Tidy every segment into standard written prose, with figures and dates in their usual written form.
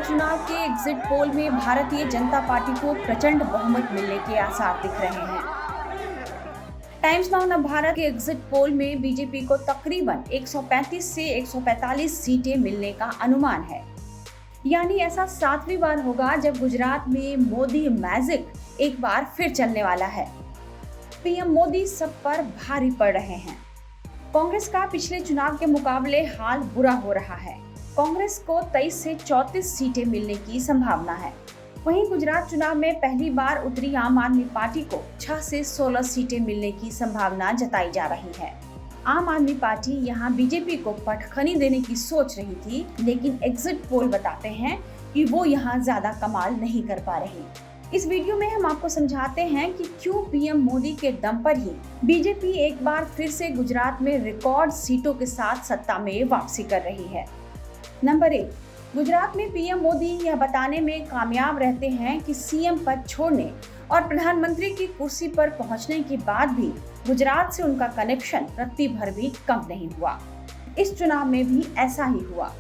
चुनाव के exit poll में भारतीय जनता पार्टी को प्रचंड बहुमत मिलने के आसार दिख रहे हैं। टाइम्स नाउ नवभारत के एग्जिट पोल में बीजेपी को तकरीबन 135 से 145 सीटें मिलने का अनुमान है। यानी ऐसा 7वीं बार होगा जब गुजरात में मोदी मैजिक एक बार फिर चलने वाला है। पीएम मोदी सब पर भारी पड़ रहे हैं। कांग्रेस का पिछले चुनाव के मुकाबले हाल बुरा हो रहा है। कांग्रेस को 23 से 34 सीटें मिलने की संभावना है। वहीं गुजरात चुनाव में पहली बार उतरी आम आदमी पार्टी को 6 से 16 सीटें मिलने की संभावना जताई जा रही है। आम आदमी पार्टी यहां बीजेपी को पटखनी देने की सोच रही थी, लेकिन एग्जिट पोल बताते हैं कि वो यहां ज्यादा कमाल नहीं कर पा रही। इस वीडियो में हम आपको समझाते हैं कि क्यों पीएम मोदी के दम पर ही बीजेपी एक बार फिर से गुजरात में रिकॉर्ड सीटों के साथ सत्ता में वापसी कर रही है। नंबर 1, गुजरात में पीएम मोदी यह बताने में कामयाब रहते हैं कि सीएम पद छोड़ने और प्रधानमंत्री की कुर्सी पर पहुंचने के बाद भी गुजरात से उनका कनेक्शन रत्ती भर भी कम नहीं हुआ। इस चुनाव में भी ऐसा ही हुआ।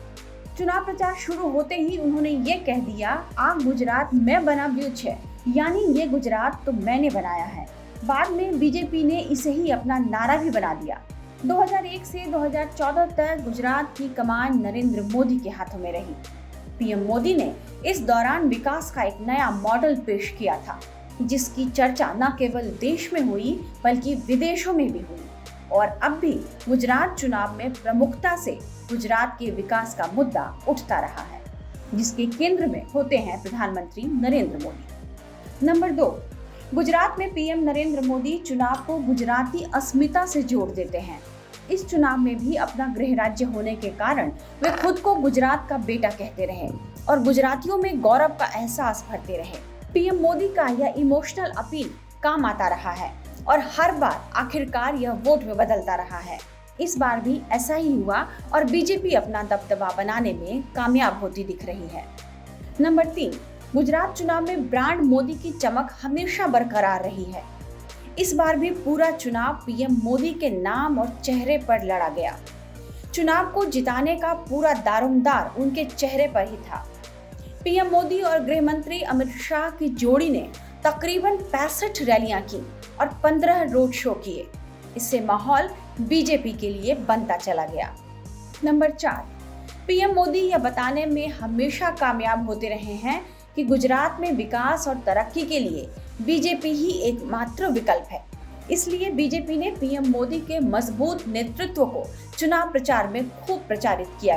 चुनाव प्रचार शुरू होते ही उन्होंने ये कह दिया, आ गुजरात में बना ब्यूच है, यानी ये गुजरात तो मैंने बनाया है। बाद में बीजेपी ने इसे ही अपना नारा भी बना दिया। 2001 से 2014 तक गुजरात की कमान नरेंद्र मोदी के हाथों में रही। पीएम मोदी ने इस दौरान विकास का एक नया मॉडल पेश किया था, जिसकी चर्चा न केवल देश में हुई बल्कि विदेशों में भी हुई। और अब भी गुजरात चुनाव में प्रमुखता से गुजरात के विकास का मुद्दा उठता रहा है, जिसके केंद्र में होते हैं प्रधानमंत्री नरेंद्र मोदी। नंबर 2, गुजरात में पीएम नरेंद्र मोदी चुनाव को गुजराती अस्मिता से जोड़ देते हैं। इस चुनाव में भी अपना गृह राज्य होने के कारण वे खुद को गुजरात का बेटा कहते रहे और गुजरातियों में गौरव का एहसास भरते रहे। पीएम मोदी का यह इमोशनल अपील काम आता रहा है और हर बार आखिरकार यह वोट में बदलता रहा है। इस बार भी ऐसा ही हुआ और बीजेपी अपना दबदबा बनाने में कामयाब होती दिख रही है। नंबर 3, गुजरात चुनाव में ब्रांड मोदी की चमक हमेशा बरकरार रही है। इस बार भी पूरा चुनाव पीएम मोदी के नाम और चेहरे पर लड़ा गया। चुनाव को जिताने का पूरा दारोमदार उनके चेहरे पर ही था। पीएम मोदी और गृह मंत्री अमित शाह की जोड़ी ने तकरीबन 65 रैलियां की और 15 रोड शो किए। इससे माहौल बीजेपी के लिए बनता चला गया। नंबर 4, पीएम मोदी यह बताने में हमेशा कामयाब होते रहे हैं कि गुजरात में विकास और तरक्की के लिए बीजेपी ही एकमात्र विकल्प है। इसलिए बीजेपी ने पीएम मोदी के मजबूत नेतृत्व को चुनाव प्रचार में खूब प्रचारित किया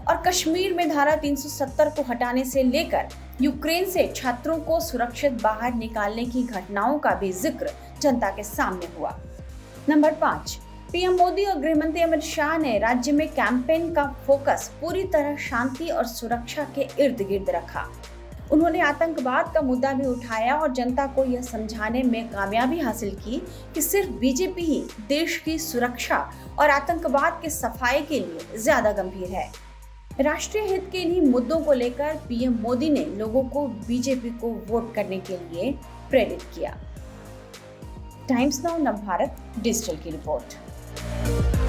और कश्मीर में धारा 370 को हटाने से लेकर यूक्रेन से छात्रों को सुरक्षित बाहर निकालने की घटनाओं का भी जिक्र जनता के सामने हुआ। नंबर 5, पीएम मोदी और गृह मंत्री अमित शाह ने राज्य में कैंपेन का फोकस पूरी तरह शांति और सुरक्षा के इर्द गिर्द रखा। उन्होंने आतंकवाद का मुद्दा भी उठाया और जनता को यह समझाने में कामयाबी हासिल की कि सिर्फ बीजेपी ही देश की सुरक्षा और आतंकवाद के सफाई के लिए ज्यादा गंभीर है। राष्ट्रीय हित के इन्हीं मुद्दों को लेकर पीएम मोदी ने लोगों को बीजेपी को वोट करने के लिए प्रेरित किया। टाइम्स नाउ नवभारत डिजिटल की रिपोर्ट।